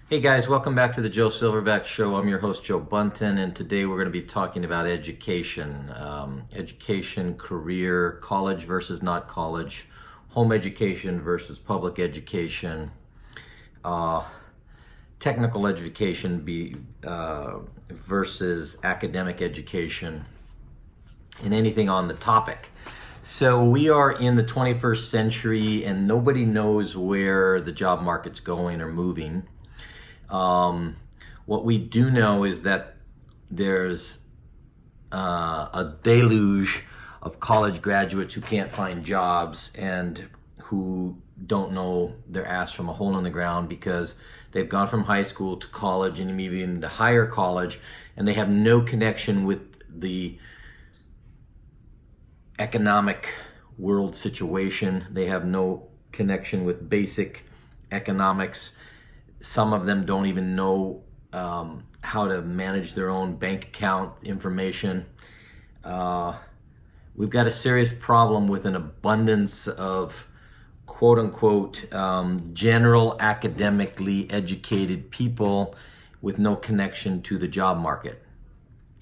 Hey guys, welcome back to the Joe Silverback Show. I'm your host, Joe Bunton, and today we're going to be talking about education. Education, career, college versus not college, home education versus public education, technical education versus academic education, and anything on the topic. So we are in the 21st century and nobody knows where the job market's going or moving. What we do know is that there's a deluge of college graduates who can't find jobs and who don't know their ass from a hole in the ground because they've gone from high school to college and maybe even to higher college, and they have no connection with the economic world situation. They have no connection with basic economics. Some of them don't even know how to manage their own bank account information. We've got a serious problem with an abundance of quote unquote general academically educated people with no connection to the job market.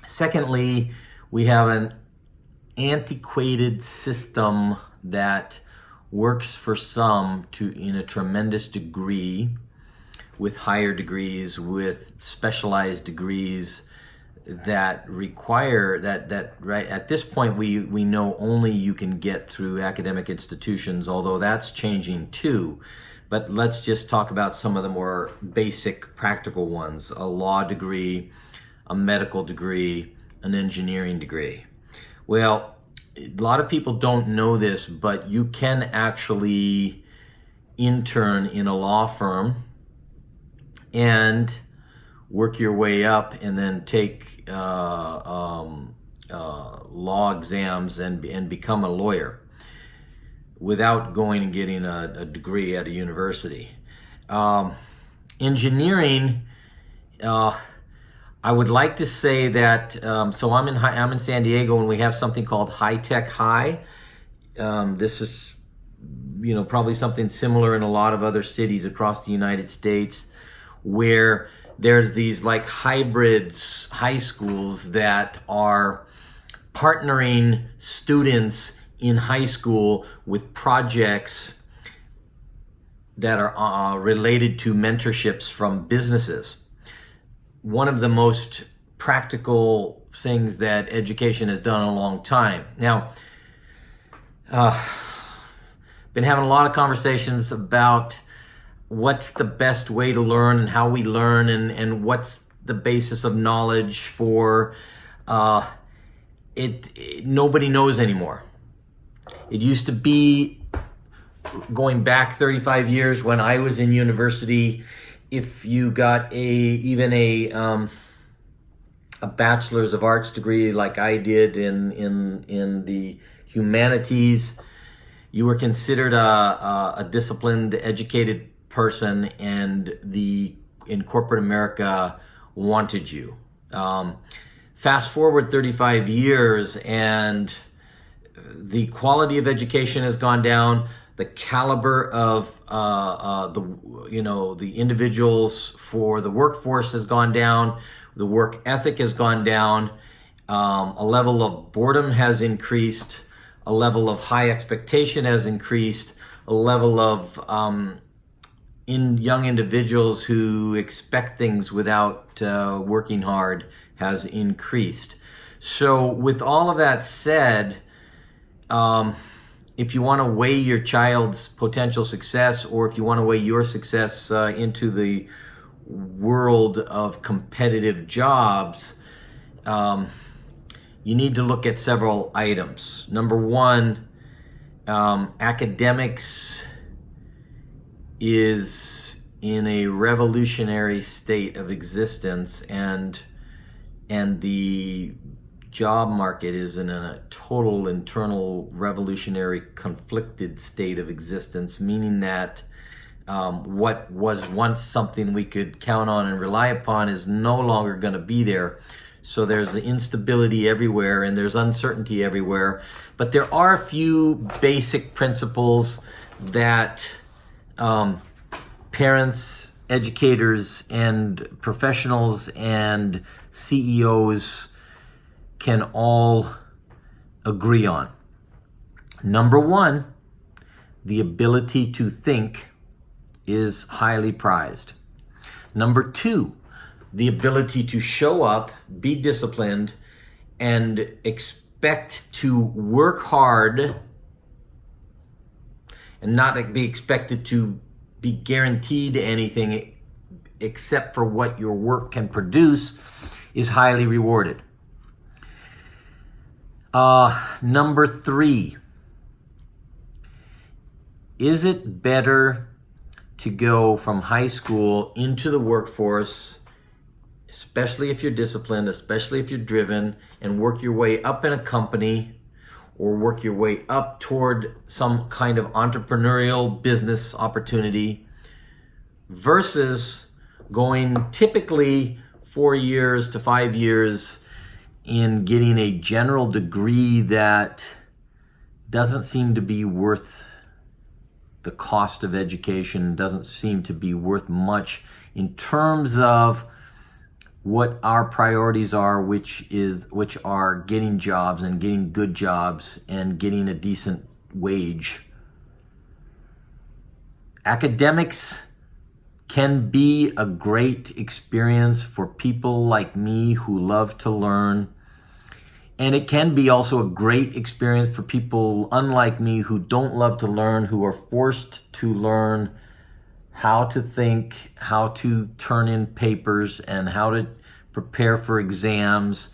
Secondly, we have an antiquated system that works for some in a tremendous degree, with higher degrees, with specialized degrees that require that right at this point we know only you can get through academic institutions, although that's changing too. But let's just talk about some of the more basic practical ones: a law degree, a medical degree, an engineering degree. Well, a lot of people don't know this, but you can actually intern in a law firm and work your way up and then take law exams and become a lawyer without going and getting a degree at a university. Engineering, I would like to say that, so I'm in San Diego and we have something called High Tech High. This is, probably something similar in a lot of other cities across the United States, where there's these like hybrids, high schools that are partnering students in high school with projects that are related to mentorships from businesses. One of the most practical things that education has done in a long time. Now, been having a lot of conversations about what's the best way to learn and how we learn and what's the basis of knowledge for it. Nobody knows anymore. It used to be, going back 35 years when I was in university, if you got even a bachelor's of arts degree like I did in the humanities, you were considered a disciplined, educated person, and in corporate America wanted you. Fast forward 35 years and the quality of education has gone down. The caliber of the individuals for the workforce has gone down. The work ethic has gone down. A level of boredom has increased. A level of high expectation has increased. A level of young individuals who expect things without working hard has increased. So with all of that said, if you want to weigh your child's potential success, or if you want to weigh your success into the world of competitive jobs, you need to look at several items. Number one, academics is in a revolutionary state of existence, and the job market is in a total internal revolutionary conflicted state of existence, meaning that what was once something we could count on and rely upon is no longer going to be there. So there's instability everywhere and there's uncertainty everywhere. But there are a few basic principles that parents, educators and professionals and CEOs can all agree on. Number one, the ability to think is highly prized. Number two, the ability to show up, be disciplined, and expect to work hard and not be expected to be guaranteed anything except for what your work can produce is highly rewarded. Number three, is it better to go from high school into the workforce, especially if you're disciplined, especially if you're driven, and work your way up in a company or work your way up toward some kind of entrepreneurial business opportunity versus going typically 4 years to 5 years in getting a general degree that doesn't seem to be worth the cost of education, doesn't seem to be worth much in terms of what our priorities are, which are getting jobs and getting good jobs and getting a decent wage. Academics can be a great experience for people like me who love to learn. And it can be also a great experience for people unlike me who don't love to learn, who are forced to learn how to think, how to turn in papers, and how to prepare for exams,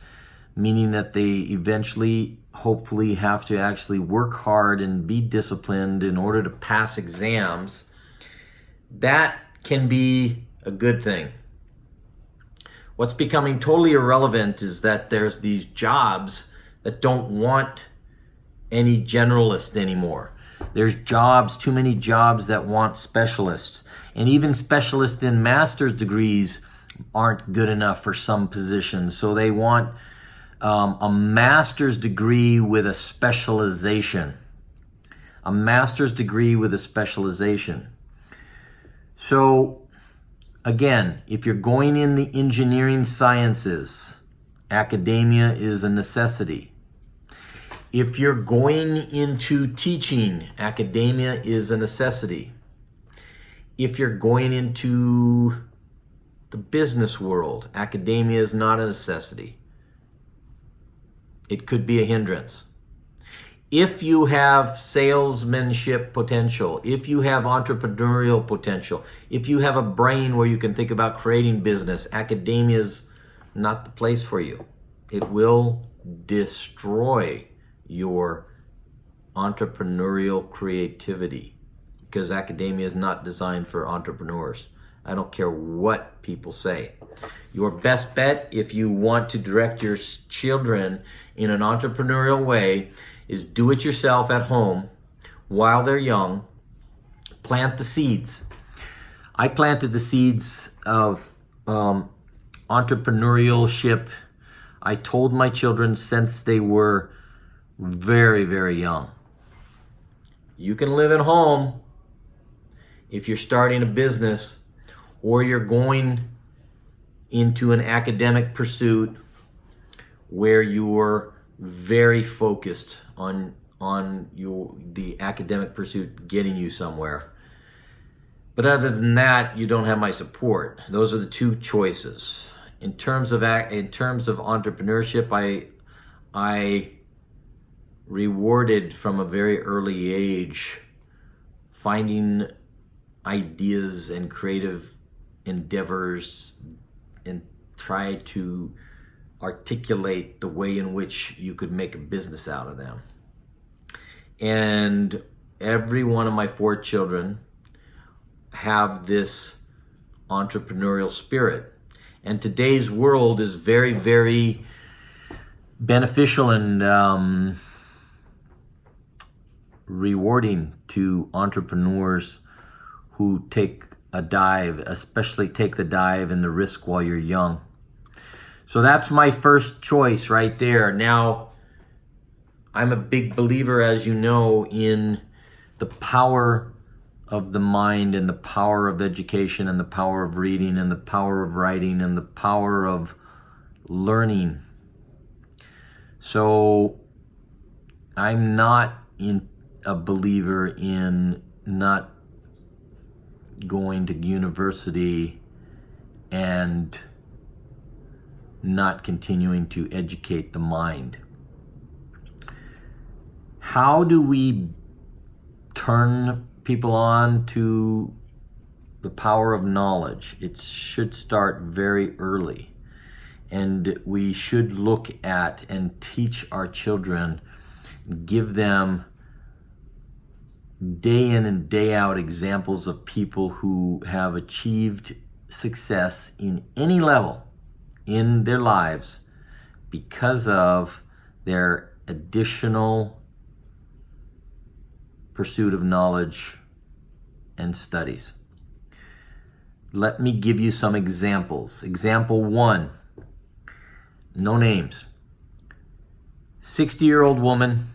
meaning that they eventually, hopefully, have to actually work hard and be disciplined in order to pass exams. That can be a good thing. What's becoming totally irrelevant is that there's these jobs that don't want any generalists anymore. There's jobs, too many jobs that want specialists. And even specialists in master's degrees aren't good enough for some positions. So they want a master's degree with a specialization. A master's degree with a specialization. So again, if you're going in the engineering sciences, academia is a necessity. If you're going into teaching, academia is a necessity. If you're going into the business world, academia is not a necessity. It could be a hindrance. If you have salesmanship potential, if you have entrepreneurial potential, if you have a brain where you can think about creating business, academia is not the place for you. It will destroy your entrepreneurial creativity because academia is not designed for entrepreneurs. I don't care what people say. Your best bet, if you want to direct your children in an entrepreneurial way, is do it yourself at home while they're young. Plant the seeds. I planted the seeds of entrepreneurship. I told my children since they were very, very young. You can live at home if you're starting a business or you're going into an academic pursuit where you're very focused on the academic pursuit getting you somewhere. But other than that, you don't have my support. Those are the two choices. In terms of entrepreneurship, I rewarded from a very early age finding ideas and creative endeavors and try to articulate the way in which you could make a business out of them. And every one of my 4 children have this entrepreneurial spirit. And today's world is very, very beneficial and rewarding to entrepreneurs who take a dive, especially take the dive and the risk while you're young. So that's my first choice right there. Now, I'm a big believer, as you know, in the power of the mind and the power of education and the power of reading and the power of writing and the power of learning. So I'm not a believer in not going to university and not continuing to educate the mind. How do we turn people on to the power of knowledge? It should start very early. And we should look at and teach our children, give them day in and day out examples of people who have achieved success in any level in their lives because of their additional pursuit of knowledge and studies. Let me give you some examples. Example 1, no names. 60-year-old woman,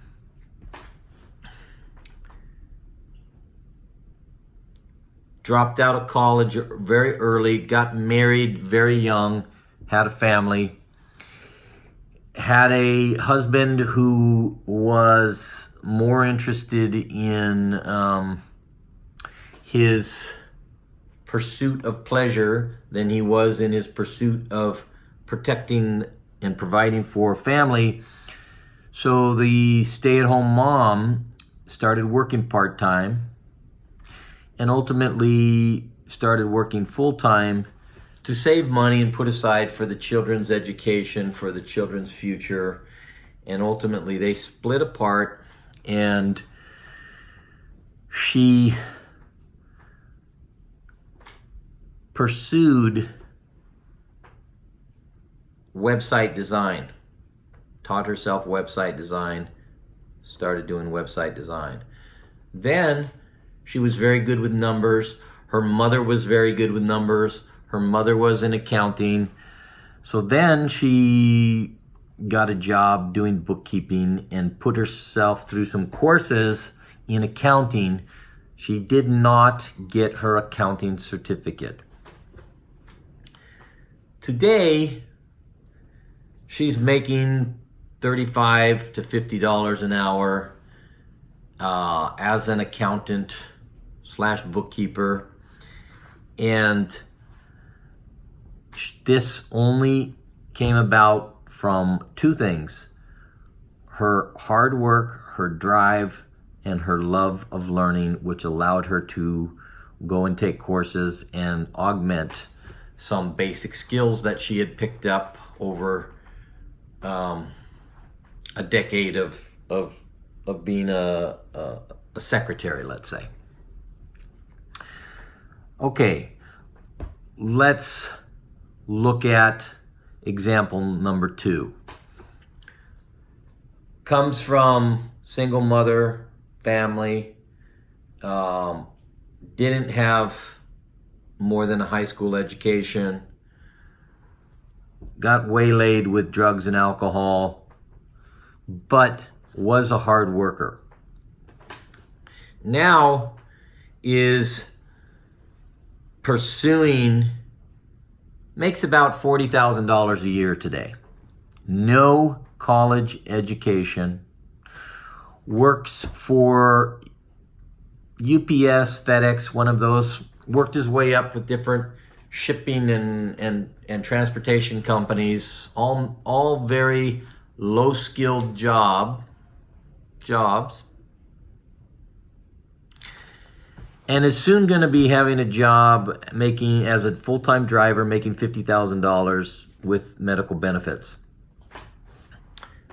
dropped out of college very early, got married very young, had a family, had a husband who was more interested in his pursuit of pleasure than he was in his pursuit of protecting and providing for a family. So the stay-at-home mom started working part-time and ultimately started working full-time to save money and put aside for the children's education, for the children's future. And ultimately they split apart, and she pursued website design, taught herself website design, started doing website design. Then she was very good with numbers. Her mother was very good with numbers. Her mother was in accounting. So then she got a job doing bookkeeping and put herself through some courses in accounting. She did not get her accounting certificate. Today, she's making $35 to $50 an hour as an accountant / bookkeeper. And this only came about from two things: her hard work, her drive, and her love of learning, which allowed her to go and take courses and augment some basic skills that she had picked up over a decade of being a secretary, let's say. Okay, let's look at example number 2. Comes from single mother family, didn't have more than a high school education, got waylaid with drugs and alcohol, but was a hard worker. Now is pursuing, makes about $40,000 a year today. No college education, works for UPS, FedEx, one of those, worked his way up with different shipping and transportation companies, all very low-skilled jobs, and is soon going to be having a job making, as a full-time driver, making $50,000 with medical benefits.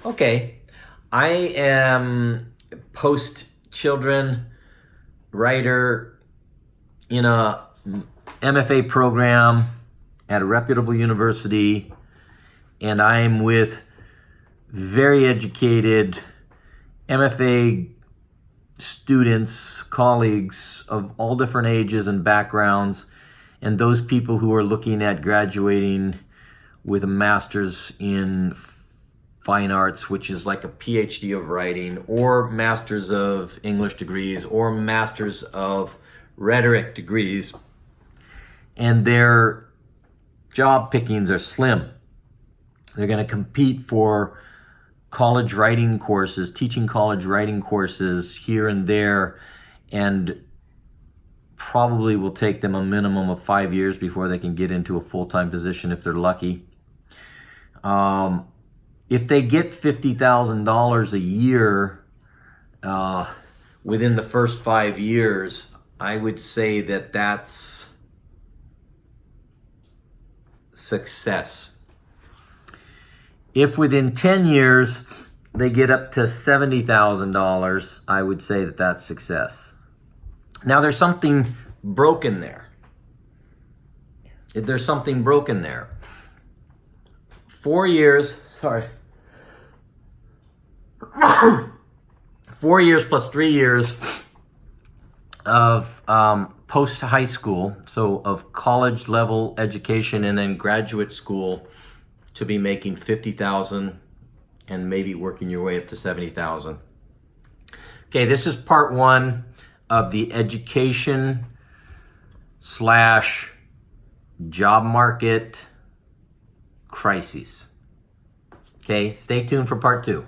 Okay, I am post-children writer in a MFA program at a reputable university, and I'm with very educated MFA students, colleagues of all different ages and backgrounds, and those people who are looking at graduating with a master's in fine arts, which is like a PhD of writing, or masters of English degrees, or masters of rhetoric degrees, and their job pickings are slim. They're going to compete for college writing courses, teaching college writing courses here and there, and probably will take them a minimum of 5 years before they can get into a full-time position if they're lucky. If they get $50,000 a year within the first 5 years, I would say that that's success. If within 10 years they get up to $70,000, I would say that that's success. Now there's something broken there. There's something broken there. 4 years, 4 years plus 3 years of post-high school, so of college level education and then graduate school, to be making $50,000 and maybe working your way up to $70,000. Okay, this is part one of the education / job market crisis. Okay, stay tuned for part two.